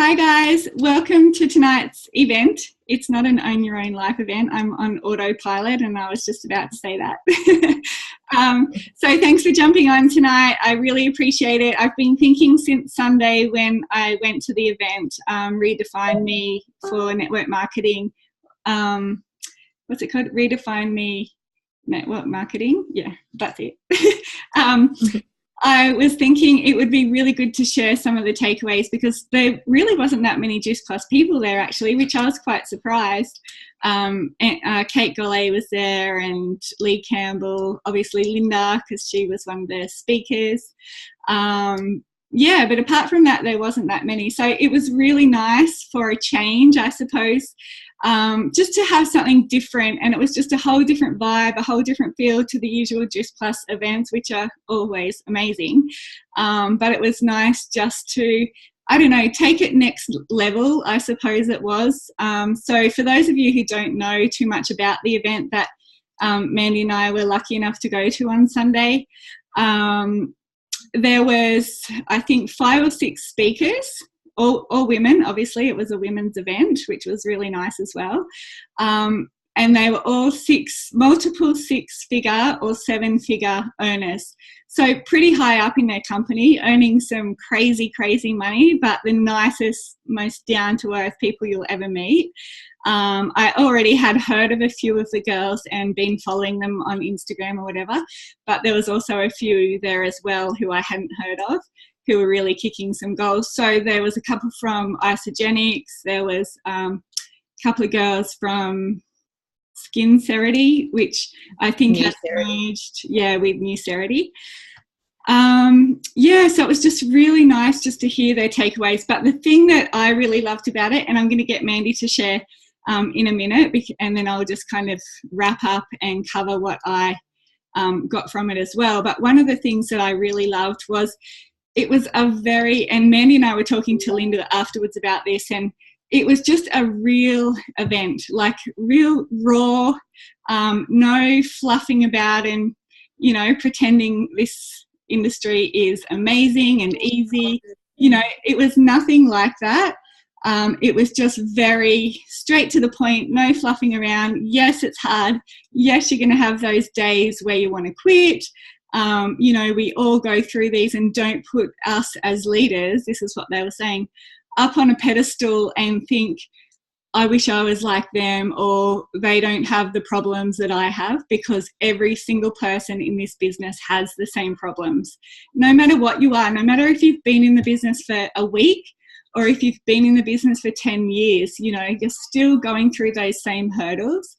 Hi guys, welcome to tonight's event. It's not an Own Your Own Life event. I'm on autopilot and I was just about to say that. So thanks for jumping on tonight. I really appreciate it. I've been thinking since Sunday when I went to the event, RedefineMe for network marketing. What's it called? RedefineMe network marketing. Yeah, that's it. I was thinking it would be really good to share some of the takeaways because there really wasn't that many Juice Plus people there actually, which I was quite surprised. Kate Gollet was there and Lee Campbell, obviously Linda because she was one of the speakers. Yeah, but apart from that, there wasn't that many. So it was really nice for a change, I suppose. Just to have something different, and it was just a whole different vibe, a whole different feel to the usual Juice Plus events, which are always amazing. But it was nice just to, I don't know, take it next level, I suppose it was. So for those of you who don't know too much about the event that Mandie and I were lucky enough to go to on Sunday, there was, I think, 5 or 6 speakers. All women, obviously. It was a women's event, which was really nice as well. And they were all multiple 6-figure or 7-figure earners. So pretty high up in their company, earning some crazy, crazy money, but the nicest, most down-to-earth people you'll ever meet. I already had heard of a few of the girls and been following them on Instagram or whatever, but there was also a few there as well who I hadn't heard of, who were really kicking some goals. So there was a couple from Isogenics, there was a couple of girls from Skincerity, which I think has merged, with Newcerity. So it was just really nice just to hear their takeaways. But the thing that I really loved about it, and I'm going to get Mandie to share in a minute, and then I'll just kind of wrap up and cover what I got from it as well. But one of the things that I really loved was it was and Mandie and I were talking to Linda afterwards about this, and it was just a real event, like real raw, no fluffing about and, pretending this industry is amazing and easy. It was nothing like that. It was just very straight to the point, no fluffing around. Yes, it's hard. Yes, you're going to have those days where you want to quit. We all go through these, and don't put us as leaders, this is what they were saying, up on a pedestal and think, I wish I was like them, or they don't have the problems that I have, because every single person in this business has the same problems. No matter what you are, no matter if you've been in the business for a week or if you've been in the business for 10 years, you're still going through those same hurdles.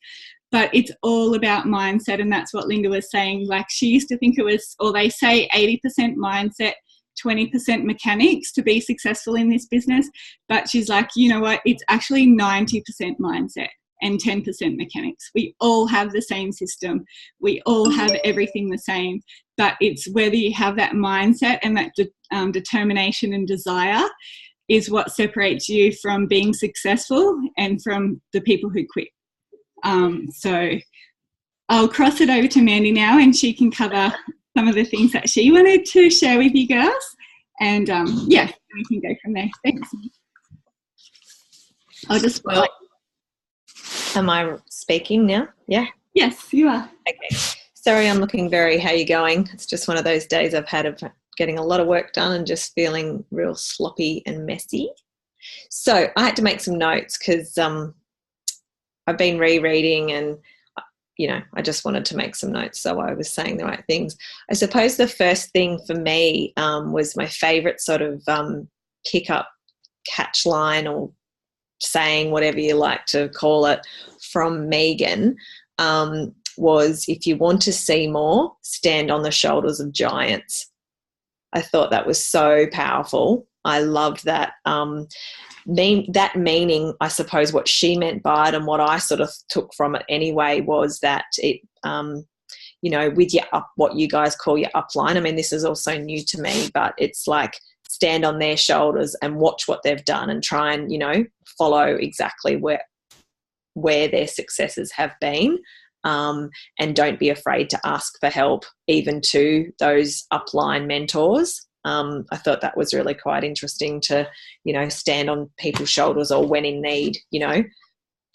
But it's all about mindset, and that's what Linda was saying. Like, she used to think it was, or they say 80% mindset, 20% mechanics to be successful in this business. But she's like, you know what, it's actually 90% mindset and 10% mechanics. We all have the same system. We all have everything the same. But it's whether you have that mindset and that determination and desire is what separates you from being successful and from the people who quit. So I'll cross it over to Mandie now, and she can cover some of the things that she wanted to share with you girls. And we can go from there. Thanks. I'll just Am I speaking now? Yeah. Yes, you are. Okay. Sorry, I'm looking how you going? It's just one of those days I've had of getting a lot of work done and just feeling real sloppy and messy. So I had to make some notes because I've been rereading and, I just wanted to make some notes so I was saying the right things. I suppose the first thing for me was my favourite sort of pick-up catch line or saying, whatever you like to call it, from Megan was, if you want to see more, stand on the shoulders of giants. I thought that was so powerful. I loved that. That meaning, I suppose, what she meant by it and what I sort of took from it anyway was that it, with what you guys call your upline. I mean, this is also new to me, but it's like stand on their shoulders and watch what they've done and try and, follow exactly where their successes have been. And don't be afraid to ask for help, even to those upline mentors. I thought that was really quite interesting to, you know, stand on people's shoulders, or when in need, you know,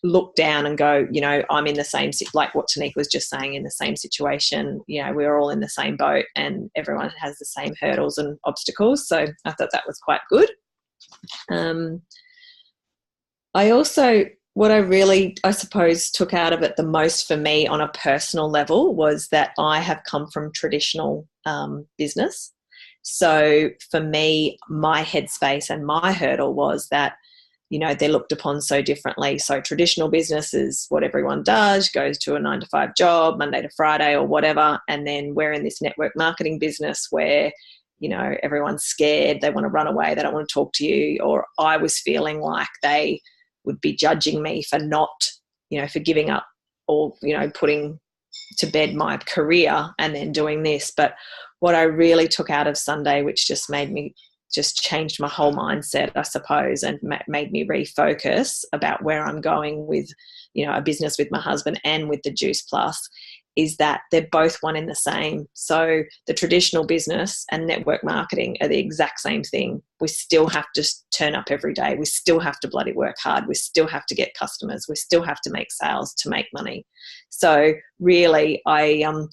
look down and go, you know, I'm in the same, like what Tenika was just saying, in the same situation, you know, we're all in the same boat and everyone has the same hurdles and obstacles. So I thought that was quite good. I also, what I really, I suppose, took out of it the most for me on a personal level was that I have come from traditional business. So for me, my headspace and my hurdle was that, you know, they're looked upon so differently. So traditional business is what everyone does, goes to a 9-to-5 job, Monday to Friday or whatever. And then we're in this network marketing business where, you know, everyone's scared, they want to run away, they don't want to talk to you. Or I was feeling like they would be judging me for not, you know, for giving up or, you know, putting to bed my career and then doing this. But what I really took out of Sunday, which just made me, just changed my whole mindset, I suppose, and made me refocus about where I'm going with, you know, a business with my husband and with the Juice Plus, is that they're both one in the same. So the traditional business and network marketing are the exact same thing. We still have to turn up every day. We still have to bloody work hard. We still have to get customers. We still have to make sales to make money. So really, I'm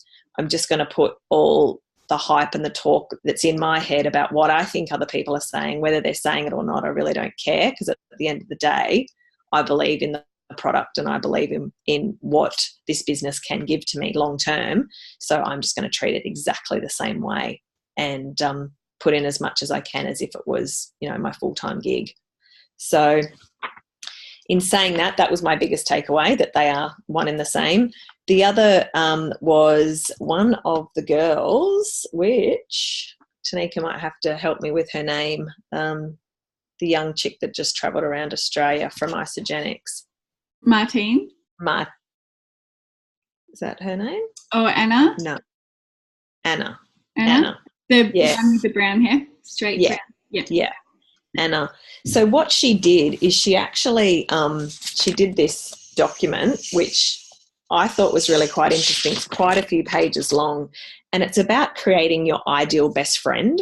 just going to put all the hype and the talk that's in my head about what I think other people are saying, whether they're saying it or not, I really don't care, because at the end of the day, I believe in the product and I believe in what this business can give to me long term. So I'm just going to treat it exactly the same way and put in as much as I can as if it was, you know, my full-time gig. So in saying that, that was my biggest takeaway, that they are one in the same. The other was one of the girls, which Tenika might have to help me with her name, the young chick that just travelled around Australia from Isogenics. Martine? Is that her name? Oh, Anna? No. Anna. The one with the brown hair, straight brown. Yeah. Anna. So what she did is she actually she did this document, which I thought was really quite interesting. It's quite a few pages long, and it's about creating your ideal best friend.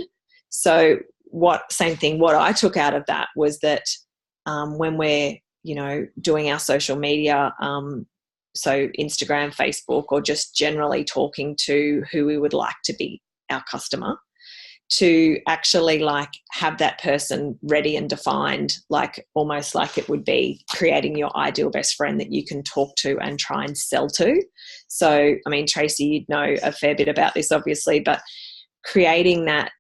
So what I took out of that was that when we're, you know, doing our social media, so Instagram, Facebook, or just generally talking to who we would like to be our customer, to actually like have that person ready and defined, like almost like it would be creating your ideal best friend that you can talk to and try and sell to. So, I mean, Tracy, you'd know a fair bit about this obviously, but creating that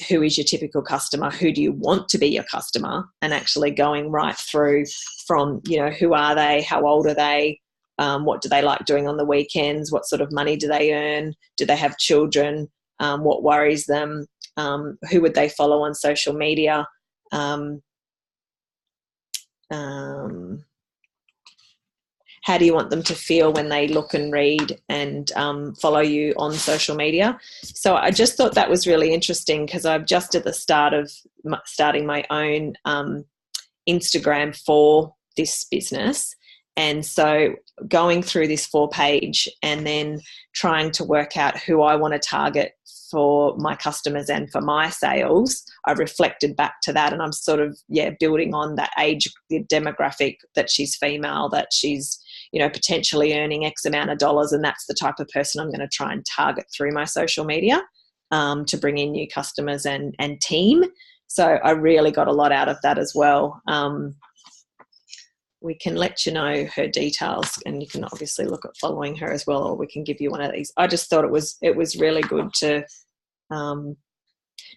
who is your typical customer, who do you want to be your customer, and actually going right through from, you know, who are they, how old are they, what do they like doing on the weekends, what sort of money do they earn, do they have children, what worries them, who would they follow on social media, how do you want them to feel when they look and read and follow you on social media. So I just thought that was really interesting, because I'm just at the start of starting my own Instagram for this business. And so going through this 4-page and then trying to work out who I want to target for my customers and for my sales, I reflected back to that, and I'm sort of, building on that age, the demographic, that she's female, that she's, you know, potentially earning X amount of dollars, and that's the type of person I'm going to try and target through my social media to bring in new customers and team. So I really got a lot out of that as well. We can let you know her details, and you can obviously look at following her as well, or we can give you one of these. I just thought it was really good to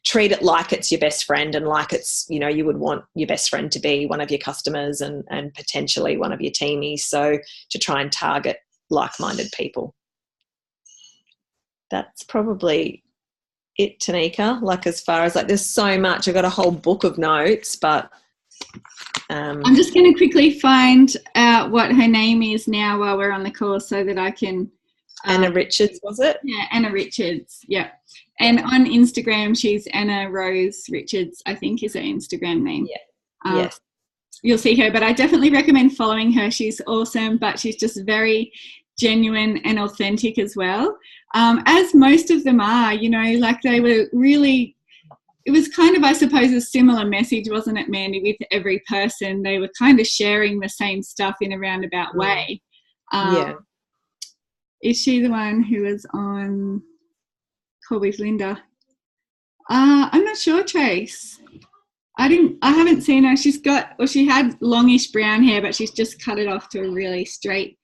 treat it like it's your best friend, and like it's, you know, you would want your best friend to be one of your customers and potentially one of your teamies. So to try and target like-minded people. That's probably it, Tenika. Like, as far as, like, there's so much. I've got a whole book of notes, but I'm just going to quickly find out what her name is now while we're on the call, so that I can. Anna Richards, was it? Yeah, Anna Richards. Yeah, and on Instagram she's Anna Rose Richards, I think, is her Instagram name. Yeah. Yes. You'll see her, but I definitely recommend following her. She's awesome, but she's just very genuine and authentic as well. As most of them are, you know, like they were really it was kind of, I suppose, a similar message, wasn't it, Mandie? With every person, they were kind of sharing the same stuff in a roundabout way. Yeah. Is she the one who was on Call with Linda? I'm not sure, Trace. I haven't seen her. She had longish brown hair, but she's just cut it off to a really straight.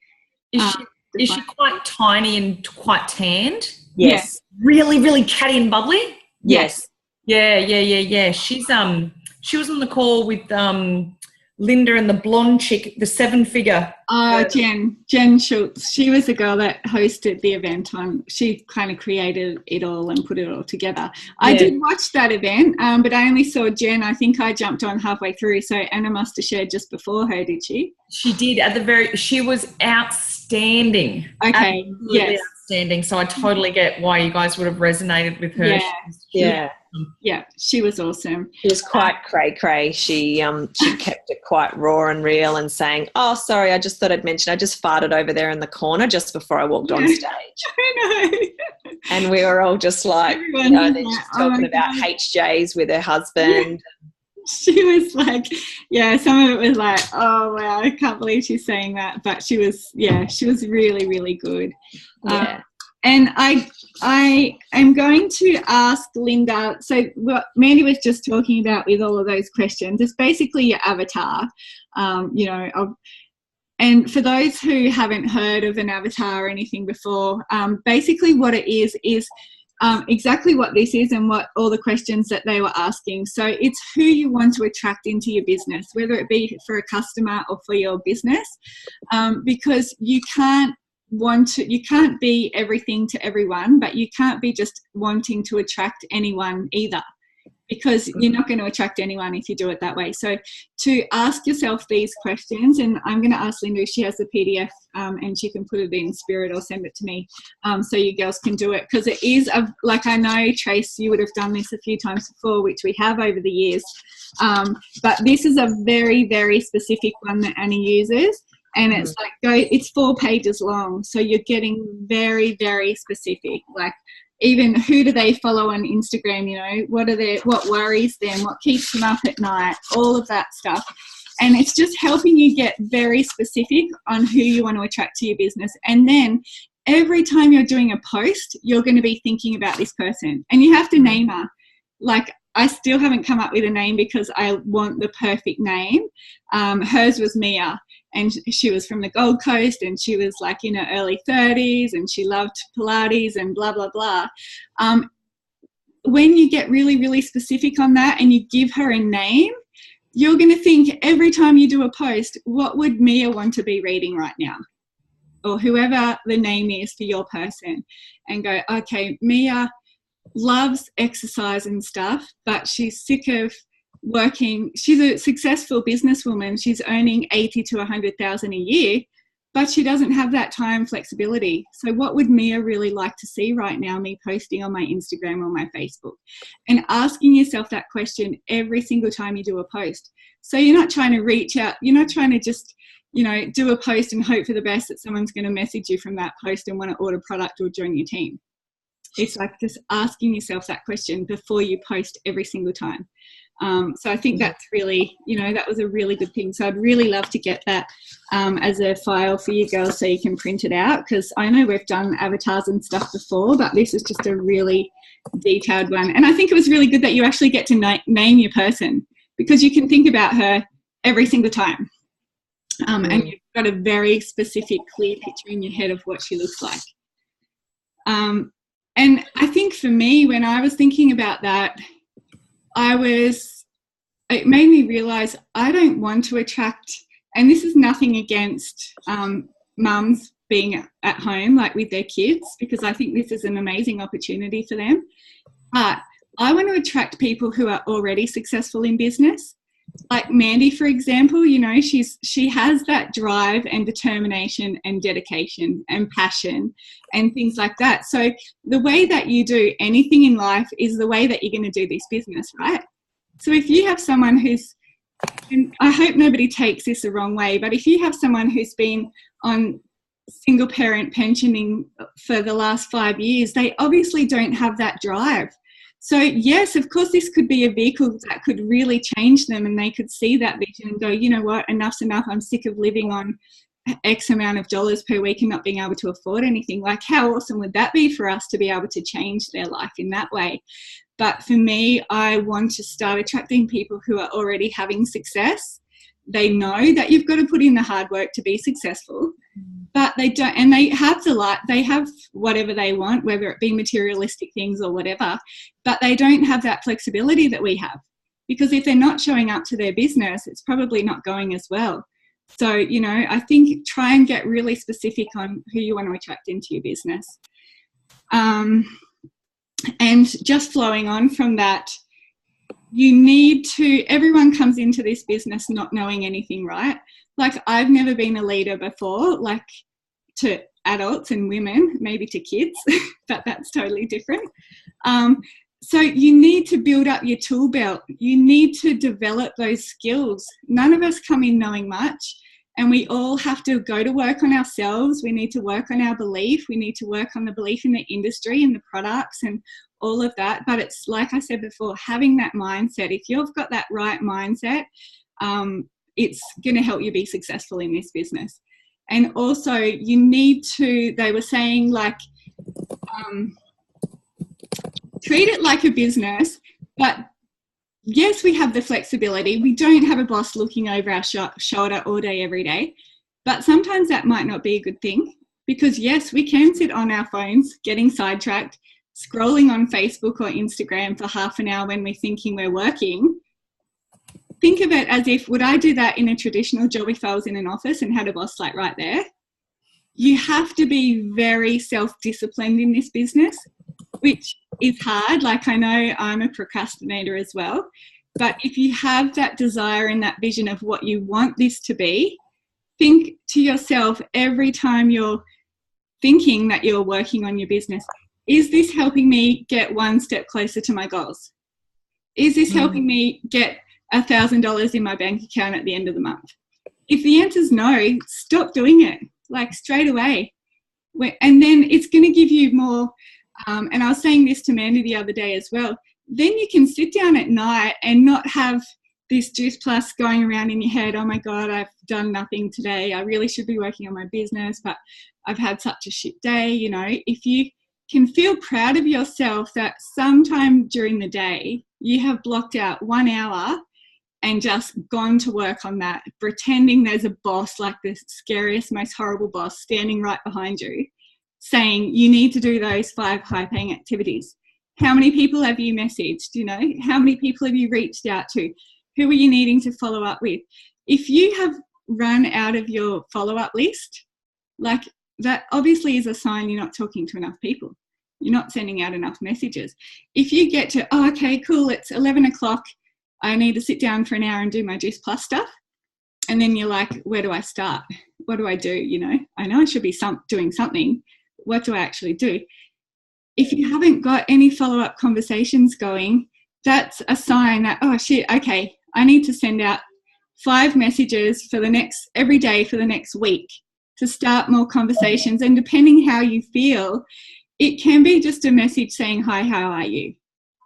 Is she quite tiny and quite tanned? Yes. Yeah. Really, really catty and bubbly? Yes. Yeah. She was on the call with Linda and the blonde chick, the 7-figure. Jen Schultz. She was the girl that hosted the event she kind of created it all and put it all together. Yeah. I did watch that event, but I only saw Jen. I think I jumped on halfway through, so Anna must have shared just before her, did she? She did she was outstanding. Okay. Yes. Outstanding. So I totally get why you guys would have resonated with her. Yeah, she was awesome. She was quite cray-cray. She kept it quite raw and real and saying, "Oh, sorry, I just thought I'd mention I just farted over there in the corner just before I walked on stage." I know. And we were all just like, they're just talking about HJs with her husband. Yeah. She was like, some of it was like, oh, wow, I can't believe she's saying that. But she was really, really good. Yeah. And I am going to ask Linda, so what Mandie was just talking about with all of those questions, it's basically your avatar, and for those who haven't heard of an avatar or anything before, basically what it is exactly what this is and what all the questions that they were asking. So it's who you want to attract into your business, whether it be for a customer or for your business, because you can't be everything to everyone, but you can't be just wanting to attract anyone either, because you're not going to attract anyone if you do it that way. So to ask yourself these questions, and I'm going to ask Linda if she has the PDF and she can put it in Spirit or send it to me so you girls can do it, because it is, I know, Trace, you would have done this a few times before, which we have over the years, but this is a very, very specific one that Annie uses. And it's it's 4 pages long. So you're getting very, very specific. Like, even who do they follow on Instagram? What worries them? What keeps them up at night? All of that stuff. And it's just helping you get very specific on who you want to attract to your business. And then every time you're doing a post, you're going to be thinking about this person. And you have to name her. Like, I still haven't come up with a name because I want the perfect name. Hers was Mia. And she was from the Gold Coast, and she was like in her early 30s, and she loved Pilates and blah, blah, blah. When you get really, really specific on that and you give her a name, you're going to think every time you do a post, what would Mia want to be reading right now? Or whoever the name is for your person, and go, okay, Mia loves exercise and stuff, but she's sick of working. She's a successful businesswoman. She's earning 80 to 100,000 a year, but she doesn't have that time flexibility. So what would Mia really like to see right now, me posting on my Instagram or my Facebook? And asking yourself that question every single time you do a post. So you're not trying to reach out. You're not trying to just, do a post and hope for the best that someone's going to message you from that post and want to order product or join your team. It's like just asking yourself that question before you post every single time. So I think that's really, that was a really good thing. So I'd really love to get that as a file for you girls so you can print it out, because I know we've done avatars and stuff before, but this is just a really detailed one. And I think it was really good that you actually get to name your person, because you can think about her every single time. And you've got a very specific, clear picture in your head of what she looks like. And I think for me, when I was thinking about that, it made me realize I don't want to attract, and this is nothing against mums being at home, like with their kids, because I think this is an amazing opportunity for them. But I want to attract people who are already successful in business. Like Mandie, for example, she has that drive and determination and dedication and passion and things like that. So the way that you do anything in life is the way that you're going to do this business, right? So if you have someone and I hope nobody takes this the wrong way, but if you have someone who's been on single parent pensioning for the last 5 years, they obviously don't have that drive. So yes, of course, this could be a vehicle that could really change them, and they could see that vision and go, you know what, enough's enough. I'm sick of living on X amount of dollars per week and not being able to afford anything. Like, how awesome would that be for us to be able to change their life in that way? But for me, I want to start attracting people who are already having success. They know that you've got to put in the hard work to be successful, but they don't, and they have they have whatever they want, whether it be materialistic things or whatever, but they don't have that flexibility that we have. Because if they're not showing up to their business, it's probably not going as well. So, you know, I think try and get really specific on who you want to attract into your business. And just flowing on from that, you need to, everyone comes into this business not knowing anything, right? Like, I've never been a leader before, like to adults and women, maybe to kids, but that's totally different. So you need to build up your tool belt. You need to develop those skills. None of us come in knowing much, and we all have to go to work on ourselves. We need to work on our belief. We need to work on the belief in the industry and the products and all of that. But it's like I said before, having that mindset. If you've got that right mindset, it's going to help you be successful in this business. And also you need to, they were saying, like, treat it like a business, but yes, we have the flexibility. We don't have a boss looking over our shoulder all day, every day. But sometimes that might not be a good thing, because yes, we can sit on our phones getting sidetracked, scrolling on Facebook or Instagram for half an hour when we're thinking we're working. Think of it as if, would I do that in a traditional job if I was in an office and had a boss like right there? You have to be very self-disciplined in this business, which is hard. Like, I know I'm a procrastinator as well, but if you have that desire and that vision of what you want this to be, think to yourself every time you're thinking that you're working on your business, is this helping me get one step closer to my goals? Is this helping me get $1,000 in my bank account at the end of the month? If the answer is no, stop doing it, like straight away. And then it's going to give you more. And I was saying this to Mandie the other day as well. Then you can sit down at night and not have this juice plus going around in your head. Oh my God, I've done nothing today. I really should be working on my business, but I've had such a shit day. You know, if you can feel proud of yourself that sometime during the day you have blocked out 1 hour and just gone to work on that, pretending there's a boss, like the scariest, most horrible boss standing right behind you, saying you need to do those 5 high-paying activities. How many people have you messaged? You know, how many people have you reached out to? Who are you needing to follow up with? If you have run out of your follow-up list, like, that obviously is a sign you're not talking to enough people. You're not sending out enough messages. If you get to, oh, okay, cool, it's 11 o'clock, I need to sit down for an hour and do my Juice Plus stuff. And then you're like, where do I start? What do I do? You know I should be doing something. What do I actually do? If you haven't got any follow-up conversations going, that's a sign that, oh shit, okay, I need to send out 5 messages for every day for the next week to start more conversations. And depending how you feel, it can be just a message saying, hi, how are you?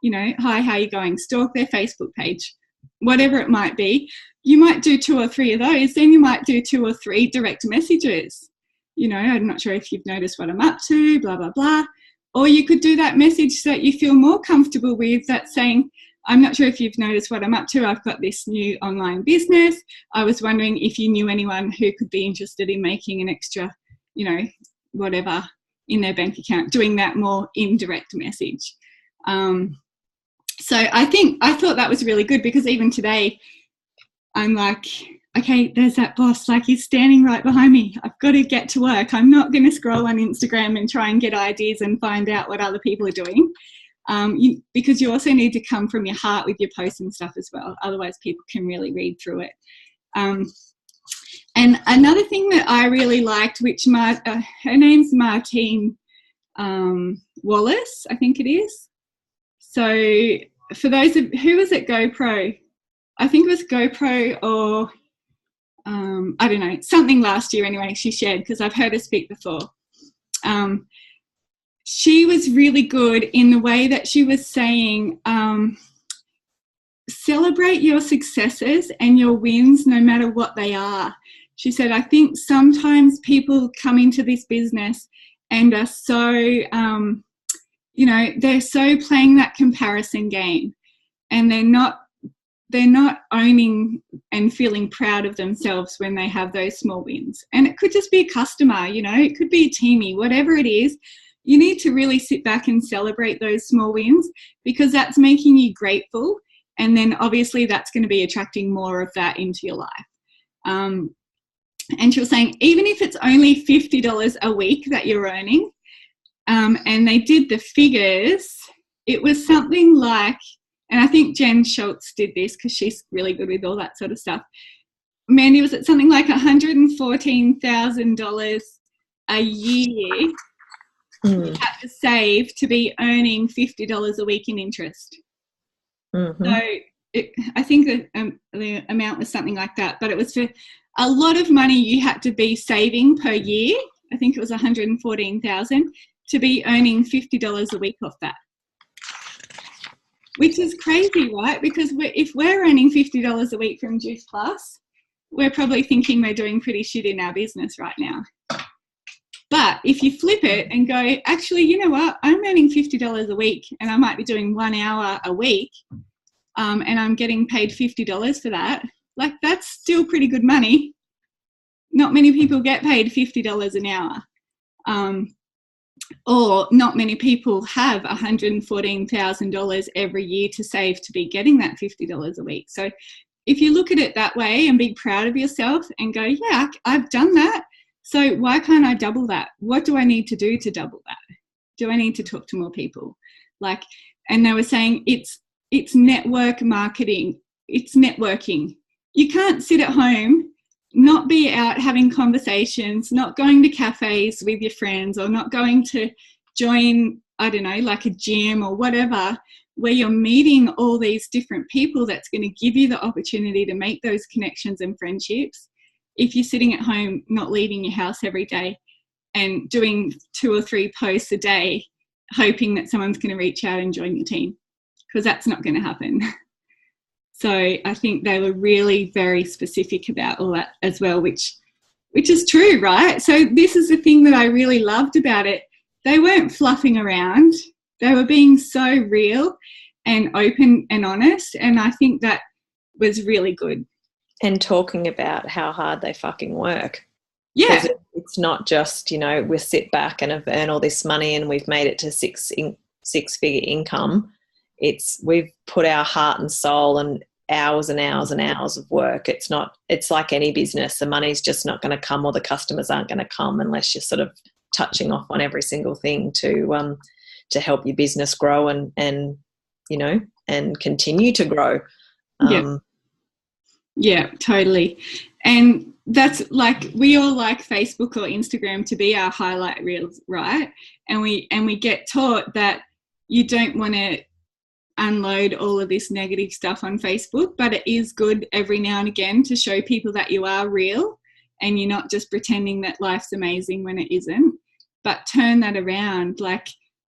You know, hi, how are you going? Stalk their Facebook page, whatever it might be. You might do 2 or 3 of those. Then you might do 2 or 3 direct messages. You know, I'm not sure if you've noticed what I'm up to, blah, blah, blah. Or you could do that message that you feel more comfortable with, that's saying, I'm not sure if you've noticed what I'm up to. I've got this new online business. I was wondering if you knew anyone who could be interested in making an extra, you know, whatever in their bank account, doing that more indirect message. So I thought that was really good, because even today I'm like, okay, there's that boss, like, he's standing right behind me. I've got to get to work. I'm not going to scroll on Instagram and try and get ideas and find out what other people are doing. Because you also need to come from your heart with your posts and stuff as well. Otherwise people can really read through it. And another thing that I really liked, which her name's Martine Wallace, I think it is. So for those of, who was it, GoPro? I think it was GoPro or I don't know, something last year anyway, she shared, because I've heard her speak before. she was really good in the way that she was saying, celebrate your successes and your wins no matter what they are. She said, I think sometimes people come into this business and are so, they're so playing that comparison game, and they're not owning and feeling proud of themselves when they have those small wins. And it could just be a customer, it could be a teamie, whatever it is. You need to really sit back and celebrate those small wins, because that's making you grateful. And then obviously that's going to be attracting more of that into your life. And she was saying, even if it's only $50 a week that you're earning, and they did the figures, it was something like, and I think Jen Schultz did this because she's really good with all that sort of stuff. Mandie, was it something like $114,000 a year you had to save to be earning $50 a week in interest? Mm-hmm. So I think the amount was something like that, but it was for a lot of money you had to be saving per year. I think it was $114,000 to be earning $50 a week off that, which is crazy, right? Because if we're earning $50 a week from Juice Plus, we're probably thinking we're doing pretty shit in our business right now. But if you flip it and go, actually, you know what? I'm earning $50 a week, and I might be doing 1 hour a week, and I'm getting paid $50 for that. Like, that's still pretty good money. Not many people get paid $50 an hour. Or not many people have $114,000 every year to save to be getting that $50 a week. So if you look at it that way and be proud of yourself and go, yeah, I've done that, so why can't I double that? What do I need to do to double that? Do I need to talk to more people? And they were saying it's network marketing. It's networking. You can't sit at home, not be out having conversations, not going to cafes with your friends, or not going to join, I don't know, like a gym or whatever, where you're meeting all these different people that's going to give you the opportunity to make those connections and friendships. If you're sitting at home, not leaving your house every day and doing 2 or 3 posts a day, hoping that someone's going to reach out and join your team, because that's not going to happen. So I think they were really very specific about all that as well, which is true, right? So this is the thing that I really loved about it. They weren't fluffing around. They were being so real and open and honest, and I think that was really good. And talking about how hard they fucking work. Yeah. It's not just, we sit back and have earned all this money and we've made it to six-figure income. We've put our heart and soul and hours and hours and hours of work. It's like any business. The money's just not going to come, or the customers aren't going to come unless you're sort of touching off on every single thing to help your business grow and continue to grow. Yeah, totally. And that's like, we all like Facebook or Instagram to be our highlight reels, right? And we get taught that you don't want to unload all of this negative stuff on Facebook, but it is good every now and again to show people that you are real and you're not just pretending that life's amazing when it isn't. But turn that around. Like,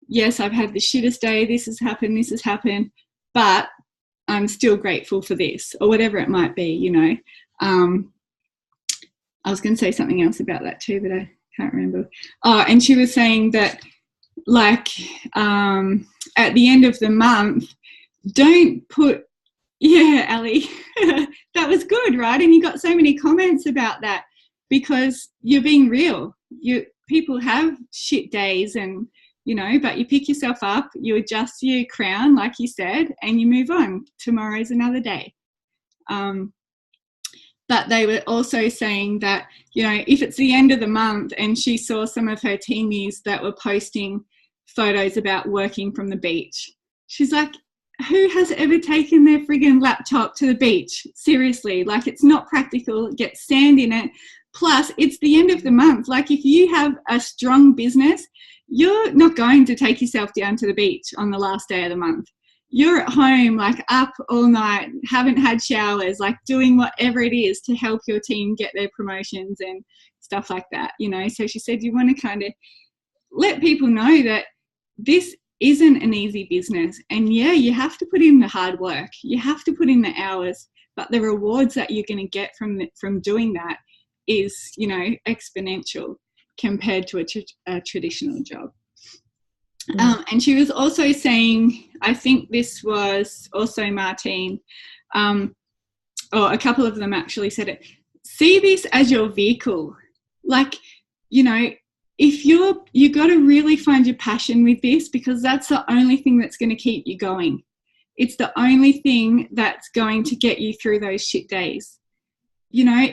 yes, I've had the shittest day, this has happened, but I'm still grateful for this, or whatever it might be, I was going to say something else about that too, but I can't remember. Oh, and she was saying that, like, at the end of the month, don't put, yeah, Ali, that was good, right? And you got so many comments about that, because you're being real. People have shit days, and but you pick yourself up, you adjust your crown, like you said, and you move on. Tomorrow's another day. But they were also saying that, if it's the end of the month, and she saw some of her teamies that were posting photos about working from the beach. She's like, who has ever taken their friggin' laptop to the beach? Seriously, like, it's not practical. It gets sand in it. Plus, it's the end of the month. Like, if you have a strong business, you're not going to take yourself down to the beach on the last day of the month. You're at home, like, up all night, haven't had showers, like, doing whatever it is to help your team get their promotions and stuff like that, So she said you want to kind of let people know that this isn't an easy business. And yeah, you have to put in the hard work. You have to put in the hours, but the rewards that you're going to get from doing that is, you know, exponential compared to a traditional job. And she was also saying, I think this was also Martine, or a couple of them actually said it, see this as your vehicle. Like, you know, if you got to really find your passion with this, because that's the only thing that's going to keep you going. It's the only thing that's going to get you through those shit days. You know,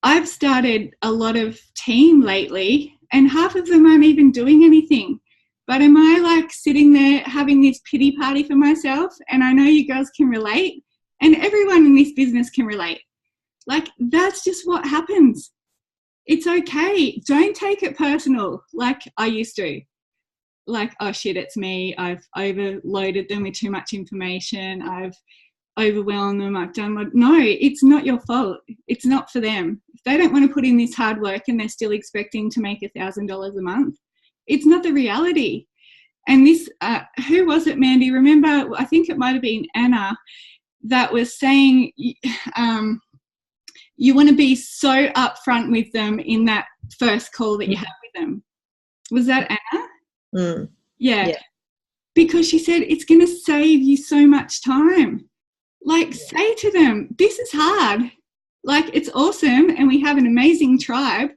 I've started a lot of team lately and half of them aren't even doing anything. But am I like sitting there having this pity party for myself? And I know you girls can relate, and everyone in this business can relate. Like, that's just what happens. It's okay. Don't take it personal like I used to. Like, oh shit, it's me. I've overloaded them with too much information. I've overwhelmed them. I've done what? No, it's not your fault. It's not for them. If they don't want to put in this hard work and they're still expecting to make $1,000 a month, it's not the reality. And this, who was it, Mandie? Remember, I think it might have been Anna that was saying, you want to be so upfront with them in that first call that you have with them. Was that Anna? Yeah. Because she said it's going to save you so much time. Like, say to them, this is hard. Like, it's awesome and we have an amazing tribe,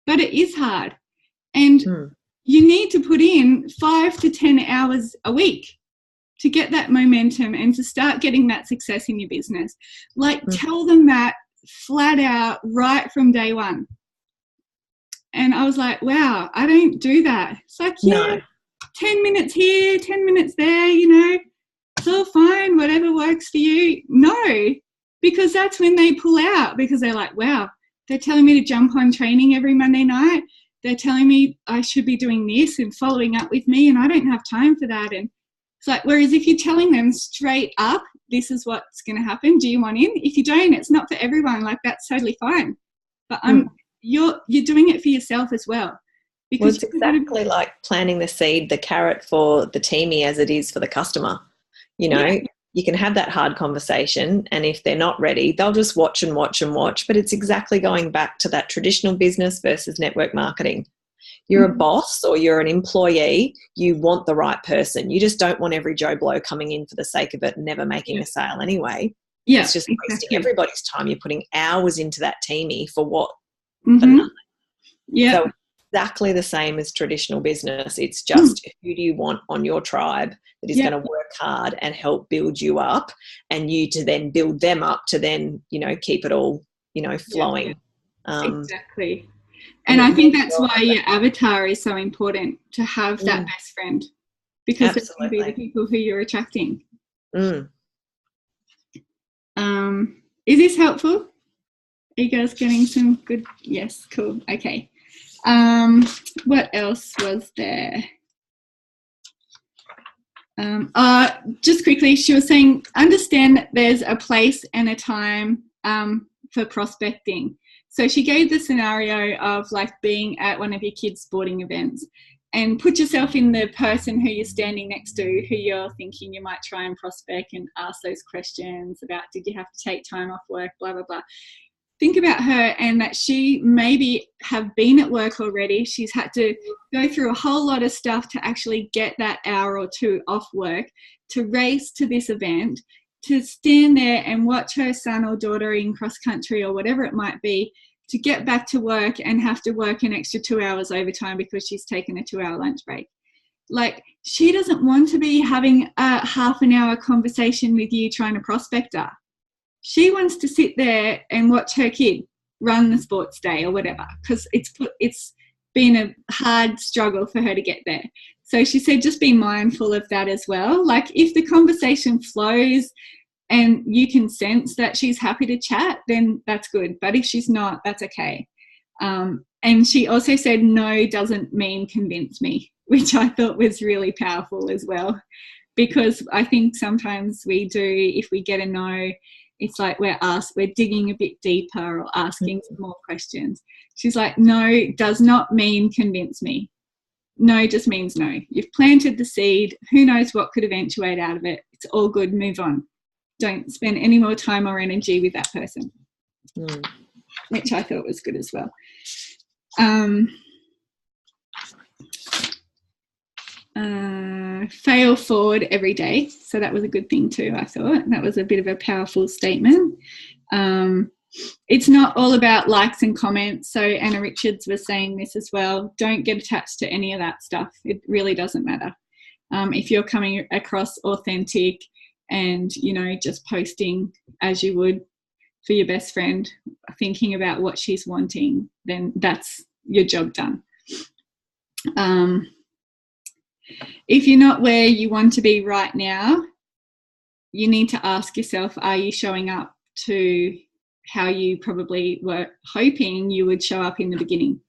but it is hard. And you need to put in 5 to 10 hours a week to get that momentum and to start getting that success in your business. Like, tell them that flat out right from day one. And I was like, wow, I don't do that. It's like, yeah, 10 minutes here, 10 minutes there, you know, it's all fine, whatever works for you. No, because that's when they pull out, because they're like, wow, they're telling me to jump on training every Monday night. They're telling me I should be doing this and following up with me, and I don't have time for that. And it's like, whereas if you're telling them straight up, this is what's going to happen, do you want in? If you don't, it's not for everyone. Like, that's totally fine. But you're doing it for yourself as well. Because it's exactly like planting the seed, the carrot for the teamie as it is for the customer. You know, you can have that hard conversation, and if they're not ready, they'll just watch and watch and watch. But it's exactly going back to that traditional business versus network marketing. You're a boss or you're an employee, you want the right person. You just don't want every Joe Blow coming in for the sake of it and never making a sale anyway. Yeah, it's just wasting everybody's time. You're putting hours into that teamie for what? For nothing. Yeah. So exactly the same as traditional business. It's just who do you want on your tribe that is going to work hard and help build you up, and you to then build them up to then, you know, keep it all, you know, flowing. Exactly. And I think that's why your avatar is so important, to have that best friend, because it's going to be the people who you're attracting. Is this helpful? Are you guys getting some good? Yes, cool. Okay. What else was there? Just quickly, she was saying, understand that there's a place and a time for prospecting. So she gave the scenario of like being at one of your kids' sporting events, and put yourself in the person who you're standing next to, who you're thinking you might try and prospect, and ask those questions about, did you have to take time off work, blah, blah, blah. Think about her, and that she maybe have been at work already. She's had to go through a whole lot of stuff to actually get that hour or two off work, to race to this event, to stand there and watch her son or daughter in cross country or whatever it might be, to get back to work and have to work an extra 2 hours overtime because she's taken a 2-hour lunch break. Like, she doesn't want to be having a half an hour conversation with you trying to prospect her. She wants to sit there and watch her kid run the sports day or whatever, because it's been a hard struggle for her to get there. So she said, just be mindful of that as well. Like, if the conversation flows and you can sense that she's happy to chat, then that's good. But if she's not, that's okay. And she also said, no doesn't mean convince me, which I thought was really powerful as well, because I think sometimes we do, if we get a no, it's like we're digging a bit deeper or asking some more questions. She's like, no does not mean convince me. no just means no. You've planted the seed. Who knows what could eventuate out of it? It's all good. Move on. Don't spend any more time or energy with that person, which I thought was good as well. Fail forward every day. So that was a good thing too, I thought. That was a bit of a powerful statement. It's not all about likes and comments. So Anna Richards was saying this as well. Don't get attached to any of that stuff. It really doesn't matter. If you're coming across authentic and, just posting as you would for your best friend, thinking about what she's wanting, then that's your job done. If you're not where you want to be right now, you need to ask yourself, are you showing up to how you probably were hoping you would show up in the beginning?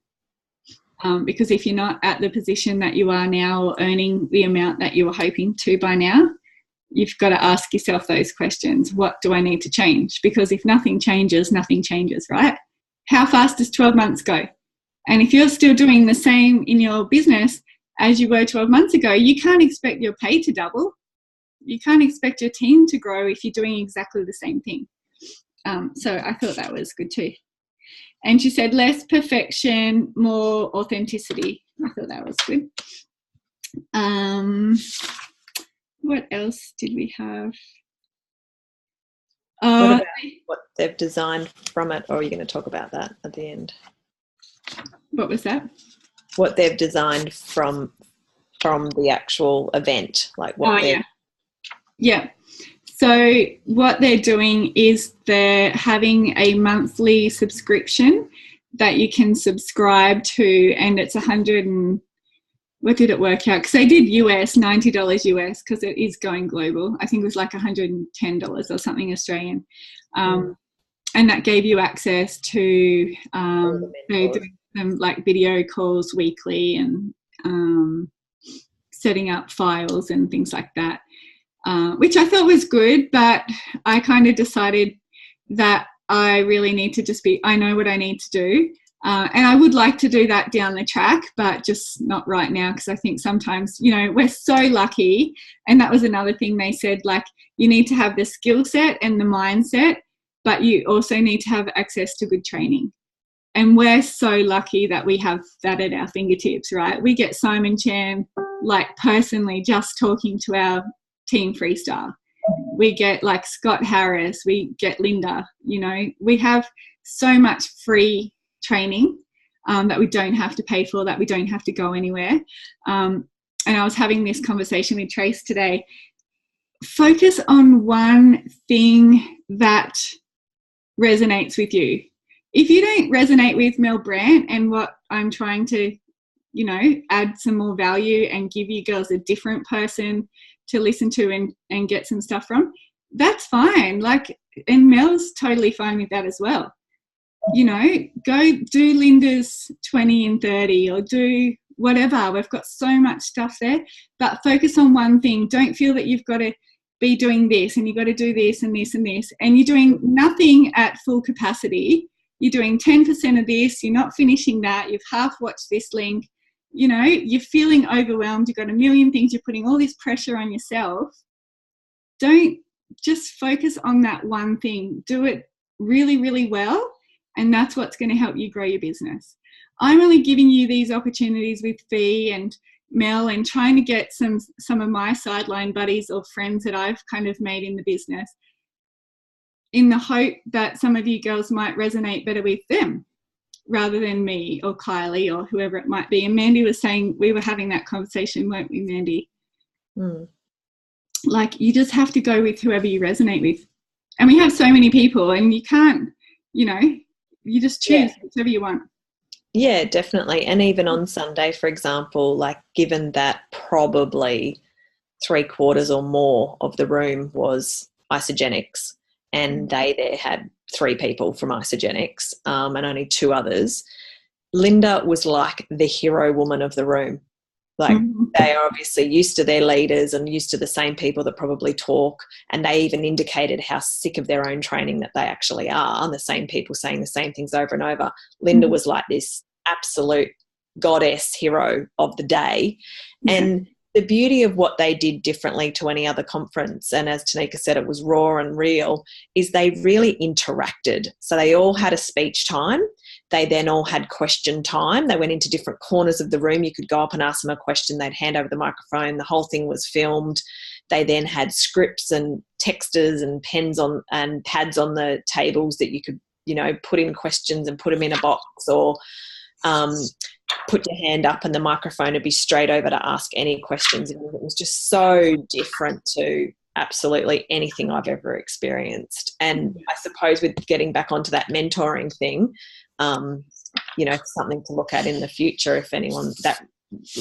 Because if you're not at the position that you are now or earning the amount that you were hoping to by now, you've got to ask yourself those questions. What do I need to change? Because if nothing changes, right? How fast does 12 months go? And if you're still doing the same in your business as you were 12 months ago, you can't expect your pay to double. You can't expect your team to grow if you're doing exactly the same thing. So I thought that was good too. And she said less perfection, more authenticity. I thought that was good. What else did we have? What about what they've designed from it, or are you going to talk about that at the end? What was that? What they've designed from the actual event, like what Yeah. So what they're doing is they're having a monthly subscription that you can subscribe to, and it's what did it work out? Because they did $90 US, because it is going global. I think it was like $110 or something Australian. And that gave you access to they're doing them like video calls weekly and setting up files and things like that. Which I thought was good, but I kind of decided that I really need to I know what I need to do. And I would like to do that down the track, but just not right now, because I think sometimes, we're so lucky. And that was another thing they said, like, you need to have the skill set and the mindset, but you also need to have access to good training. And we're so lucky that we have that at our fingertips, right? We get Simon Chan, like, personally just talking to our team freestyle. We get like Scott Harris, we get Linda, we have so much free training that we don't have to pay for, that we don't have to go anywhere. And I was having this conversation with Trace today. Focus on one thing that resonates with you. If you don't resonate with Mel Brandt and what I'm trying to, add some more value and give you girls a different person to listen to and get some stuff from, that's fine. Like, and Mel's totally fine with that as well. Go do Linda's 20 and 30 or do whatever. We've got so much stuff there, but focus on one thing. Don't feel that you've got to be doing this and you've got to do this and this and this, and you're doing nothing at full capacity. You're doing 10% of this, you're not finishing that, you've half watched this link, you're feeling overwhelmed, you've got a million things, you're putting all this pressure on yourself. Don't just focus on that one thing. Do it really, really well, and that's what's going to help you grow your business. I'm only giving you these opportunities with Fee and Mel and trying to get some of my sideline buddies or friends that I've kind of made in the business, in the hope that some of you girls might resonate better with them rather than me or Kylie or whoever it might be. And Mandie was saying, we were having that conversation, weren't we, Mandie? Like, you just have to go with whoever you resonate with. And we have so many people, and you can't, you just choose whatever you want. Yeah, definitely. And even on Sunday, for example, like, given that probably 3/4 or more of the room was Isogenics, and they there had 3 people from Isogenics and only 2 others, Linda was like the hero woman of the room. Like, they are obviously used to their leaders and used to the same people that probably talk, and they even indicated how sick of their own training that they actually are, and the same people saying the same things over and over. Linda was like this absolute goddess hero of the day. And the beauty of what they did differently to any other conference, and as Tenika said, it was raw and real, is they really interacted. So they all had a speech time. They then all had question time. They went into different corners of the room. You could go up and ask them a question. They'd hand over the microphone. The whole thing was filmed. They then had scripts and texters and pens on and pads on the tables that you could, put in questions and put them in a box, or put your hand up and the microphone would be straight over to ask any questions. It was just so different to absolutely anything I've ever experienced. And I suppose with getting back onto that mentoring thing, something to look at in the future if anyone that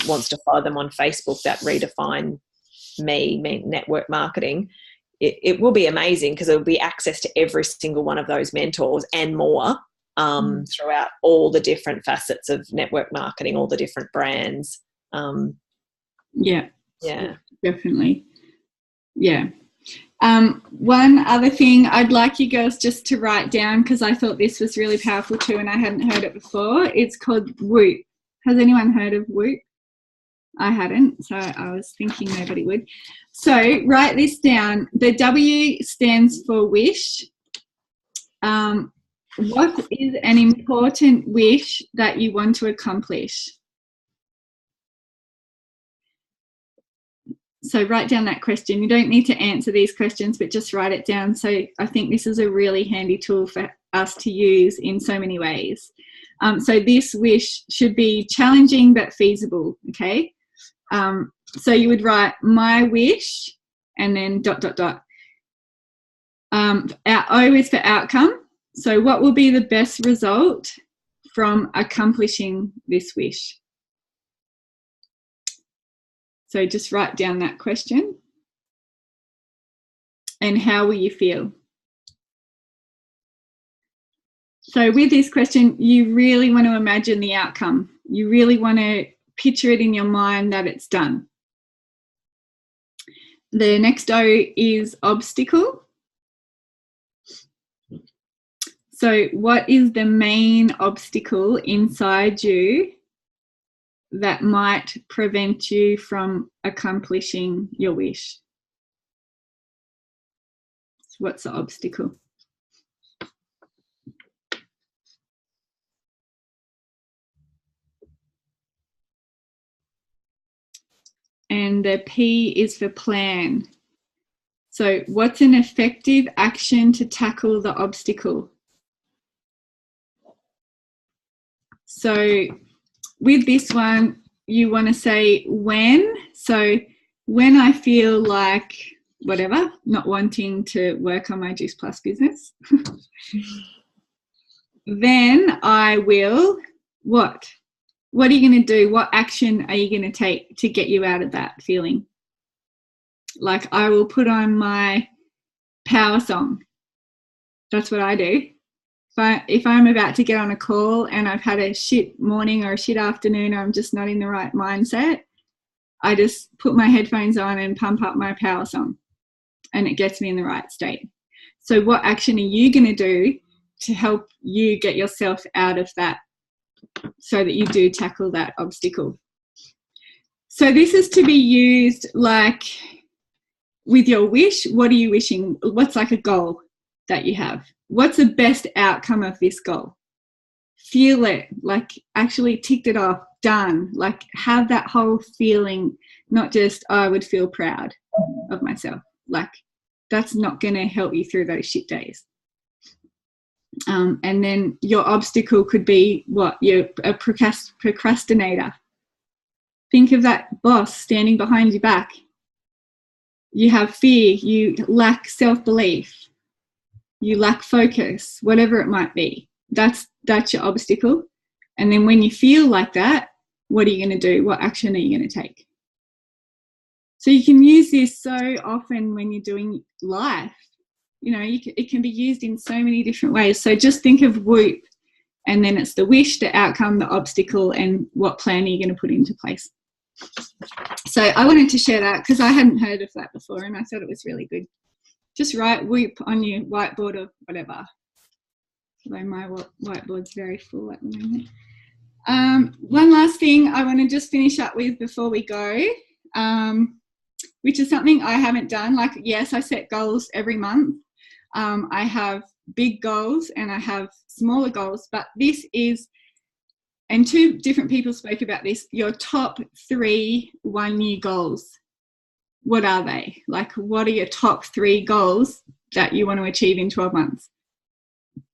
wants to follow them on Facebook, that RedefineMe network marketing, it will be amazing because it will be access to every single one of those mentors and more throughout all the different facets of network marketing, all the different brands. Yeah, definitely. Yeah. One other thing I'd like you girls just to write down, because I thought this was really powerful too and I hadn't heard it before. It's called Whoop. Has anyone heard of Whoop? I hadn't, so I was thinking nobody would. So write this down. The W stands for wish. What is an important wish that you want to accomplish? So write down that question. You don't need to answer these questions, but just write it down. So I think this is a really handy tool for us to use in so many ways. So this wish should be challenging but feasible, okay? So you would write my wish and then ... Our O is for outcome. So what will be the best result from accomplishing this wish? So just write down that question. And how will you feel? So with this question, you really want to imagine the outcome. You really want to picture it in your mind that it's done. The next O is obstacle. So what is the main obstacle inside you that might prevent you from accomplishing your wish? So what's the obstacle? And the P is for plan. So what's an effective action to tackle the obstacle? So with this one, you want to say when. So when I feel like whatever, not wanting to work on my Juice Plus business, then I will what? What are you going to do? What action are you going to take to get you out of that feeling? Like I will put on my power song. That's what I do. If I'm about to get on a call and I've had a shit morning or a shit afternoon, or I'm just not in the right mindset, I just put my headphones on and pump up my power song and it gets me in the right state. So what action are you going to do to help you get yourself out of that so that you do tackle that obstacle? So this is to be used like with your wish. What are you wishing? What's like a goal that you have? What's the best outcome of this goal? Feel it, like actually ticked it off, done, like have that whole feeling, not just, oh, I would feel proud of myself. Like that's not going to help you through those shit days. And then your obstacle could be what? You're a procrastinator. Think of that boss standing behind your back. You have fear, you lack self-belief, you lack focus, whatever it might be. That's your obstacle. And then when you feel like that, what are you going to do? What action are you going to take? So you can use this so often when you're doing life. You know, it can be used in so many different ways. So just think of Whoop, and then it's the wish, the outcome, the obstacle, and what plan are you going to put into place. So I wanted to share that because I hadn't heard of that before and I thought it was really good. Just write Whoop on your whiteboard or whatever. Although my whiteboard's very full at the moment. One last thing I want to just finish up with before we go, which is something I haven't done. Like, yes, I set goals every month. I have big goals and I have smaller goals, but this is, and 2 different people spoke about this, your top 3 1-year goals. What are they? Like, what are your top 3 goals that you want to achieve in 12 months?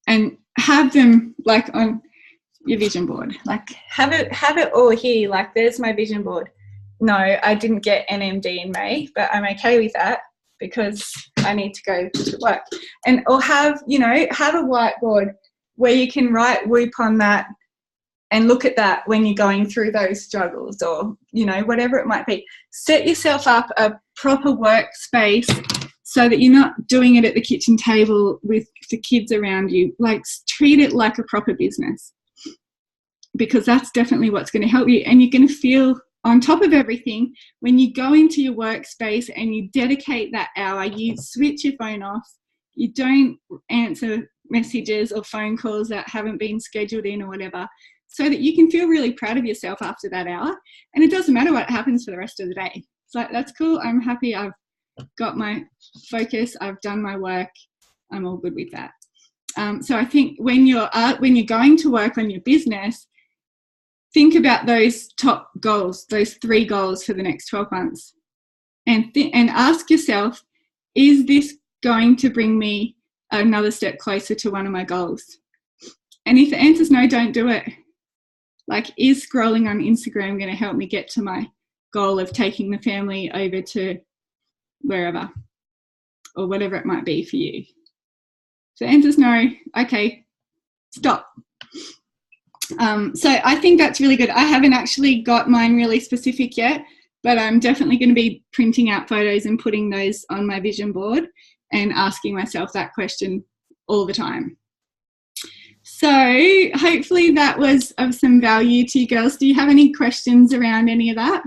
And have them like on your vision board. Like, have it all here. Like, there's my vision board. No, I didn't get NMD in May, but I'm okay with that because I need to go to work. And or have a whiteboard where you can write Whoop on that and look at that when you're going through those struggles, or, whatever it might be. Set yourself up a proper workspace so that you're not doing it at the kitchen table with the kids around you. Like, treat it like a proper business, because that's definitely what's going to help you. And you're going to feel on top of everything when you go into your workspace and you dedicate that hour, you switch your phone off, you don't answer messages or phone calls that haven't been scheduled in or whatever, so that you can feel really proud of yourself after that hour. And it doesn't matter what happens for the rest of the day. It's like, that's cool. I'm happy. I've got my focus. I've done my work. I'm all good with that. So I think when you're going to work on your business, think about those top goals, those 3 goals for the next 12 months, and ask yourself, is this going to bring me another step closer to one of my goals? And if the answer is no, don't do it. Like, is scrolling on Instagram going to help me get to my goal of taking the family over to wherever or whatever it might be for you? If the answer is no, okay, stop. So I think that's really good. I haven't actually got mine really specific yet, but I'm definitely going to be printing out photos and putting those on my vision board and asking myself that question all the time. So hopefully that was of some value to you girls. Do you have any questions around any of that?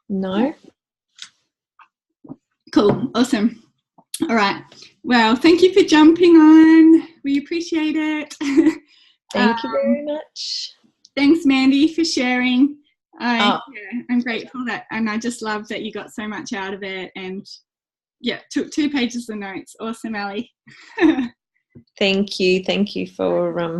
No. Cool. Awesome. All right. Well, thank you for jumping on. We appreciate it. Thank you very much. Thanks, Mandie, for sharing. I'm grateful and I just love that you got so much out of it, and took 2 pages of notes. Awesome, Ali. Thank you for